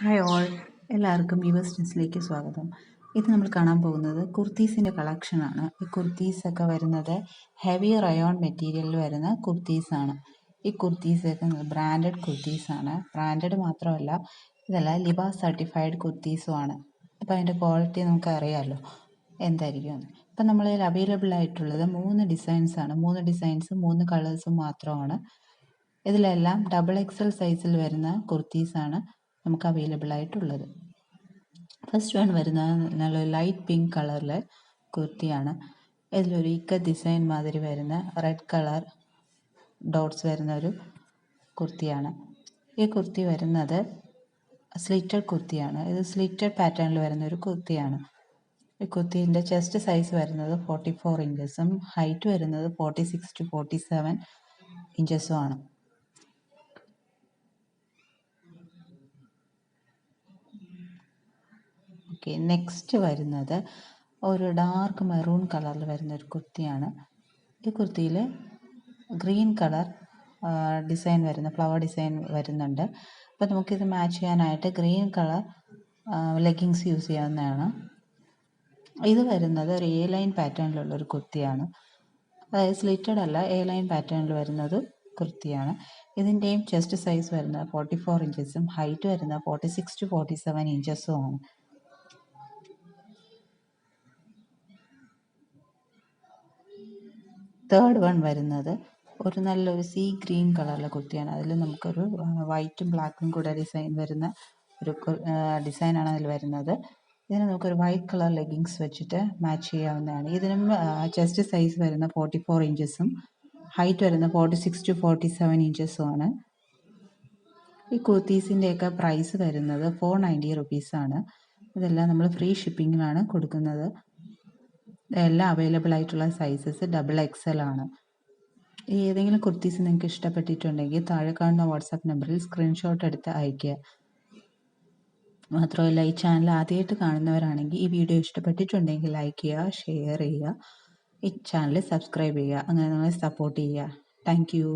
Hi all, എല്ലാവർക്കും viewers ന്യൂസിലേക്ക് സ്വാഗതം. ഇത് നമ്മൾ കാണാൻ പോകുന്നത് കുർത്തീസിൻ്റെ കളക്ഷനാണ്. ഈ കുർത്തീസൊക്കെ വരുന്നത് ഹെവി റയോൺ മെറ്റീരിയലിൽ വരുന്ന കുർത്തീസാണ്. ഈ കുർത്തീസൊക്കെ ബ്രാൻഡഡ് കുർത്തീസാണ്. ബ്രാൻഡഡ് മാത്രമല്ല, ഇതെല്ലാം ലിബ സർട്ടിഫൈഡ് കുർത്തീസുമാണ്. അപ്പോൾ അതിൻ്റെ ക്വാളിറ്റി നമുക്ക് അറിയാമല്ലോ എന്തായിരിക്കും എന്ന്. ഇപ്പം നമ്മളിൽ അവൈലബിൾ ആയിട്ടുള്ളത് 3 ഡിസൈൻസാണ്. 3 ഡിസൈൻസും 3 കളേഴ്സും മാത്രമാണ്. ഇതിലെല്ലാം XXL സൈസിൽ വരുന്ന കുർത്തീസാണ് നമുക്ക് അവൈലബിൾ ആയിട്ടുള്ളത്. ഫസ്റ്റ് വൺ വരുന്നത് നല്ല ലൈറ്റ് പിങ്ക് കളറിലെ കുർത്തിയാണ്. ഇതിലൊരു ഡിസൈൻ മാതിരി വരുന്ന റെഡ് കളർ ഡോട്ട്സ് വരുന്ന ഒരു കുർത്തിയാണ്. ഈ കുർത്തി വരുന്നത് സ്ലിറ്റഡ് കുർത്തിയാണ്. ഇത് സ്ലിറ്റഡ് പാറ്റേണിൽ വരുന്ന ഒരു കുർത്തിയാണ്. ഈ കുർത്തീൻ്റെ ചെസ്റ്റ് സൈസ് വരുന്നത് 44 ഇഞ്ചസും ഹൈറ്റ് വരുന്നത് 46 to 47 ഇഞ്ചസും ആണ്. ഓക്കെ, നെക്സ്റ്റ് വരുന്നത് ഒരു ഡാർക്ക് മെറൂൺ കളറിൽ വരുന്ന ഒരു കുർത്തിയാണ്. ഈ കുർത്തിയിൽ ഗ്രീൻ കളർ ഡിസൈൻ വരുന്ന ഫ്ലവർ ഡിസൈൻ വരുന്നുണ്ട്. അപ്പോൾ നമുക്കിത് മാച്ച് ചെയ്യാനായിട്ട് ഗ്രീൻ കളർ ലെഗിങ്സ് യൂസ് ചെയ്യാവുന്നതാണ്. ഇത് വരുന്നത് ഒരു എ ലൈൻ പാറ്റേണിലുള്ള ഒരു കുർത്തിയാണ്. അതായത് സ്ലിറ്റഡ് അല്ല, എ ലൈൻ പാറ്റേണിൽ വരുന്നത് കുർത്തിയാണ്. ഇതിൻ്റെയും ചെസ്റ്റ് സൈസ് വരുന്നത് 44 ഇഞ്ചസും ഹൈറ്റ് വരുന്നത് 46 to 47 ഇഞ്ചസും ആണ്. തേർഡ് വൺ വരുന്നത് ഒരു നല്ലൊരു സീ ഗ്രീൻ കളറിലെ കുർത്തിയാണ്. അതിൽ നമുക്കൊരു വൈറ്റും ബ്ലാക്കും കൂടെ ഡിസൈൻ വരുന്ന ഒരു ഡിസൈനാണ് അതിൽ വരുന്നത്. ഇതിന് നമുക്കൊരു വൈറ്റ് കളർ ലെഗിങ്സ് വെച്ചിട്ട് മാച്ച് ചെയ്യാവുന്നതാണ്. ഇതിനും ചെസ്റ്റ് സൈസ് വരുന്ന 44 ഇഞ്ചസും ഹൈറ്റ് വരുന്ന 46 to 47 ഇഞ്ചസും ആണ്. ഈ കുർത്തീസിൻ്റെയൊക്കെ പ്രൈസ് വരുന്നത് 490 റുപ്പീസാണ്. ഇതെല്ലാം നമ്മൾ ഫ്രീ ഷിപ്പിങ്ങിലാണ് കൊടുക്കുന്നത്. എല്ലാം അവൈലബിൾ ആയിട്ടുള്ള സൈസസ് XXL ആണ്. ഏതെങ്കിലും കുർത്തീസ് നിങ്ങൾക്ക് ഇഷ്ടപ്പെട്ടിട്ടുണ്ടെങ്കിൽ താഴെ കാണുന്ന വാട്സാപ്പ് നമ്പറിൽ സ്ക്രീൻഷോട്ട് എടുത്ത് അയയ്ക്കുക. മാത്രമല്ല, ഈ ചാനൽ ആദ്യമായിട്ട് കാണുന്നവരാണെങ്കിൽ ഈ വീഡിയോ ഇഷ്ടപ്പെട്ടിട്ടുണ്ടെങ്കിൽ ലൈക്ക് ചെയ്യുക, ഷെയർ ചെയ്യുക, ഈ ചാനൽ സബ്സ്ക്രൈബ് ചെയ്യുക. അങ്ങനെ നമ്മളെ സപ്പോർട്ട് ചെയ്യുക. Thank you.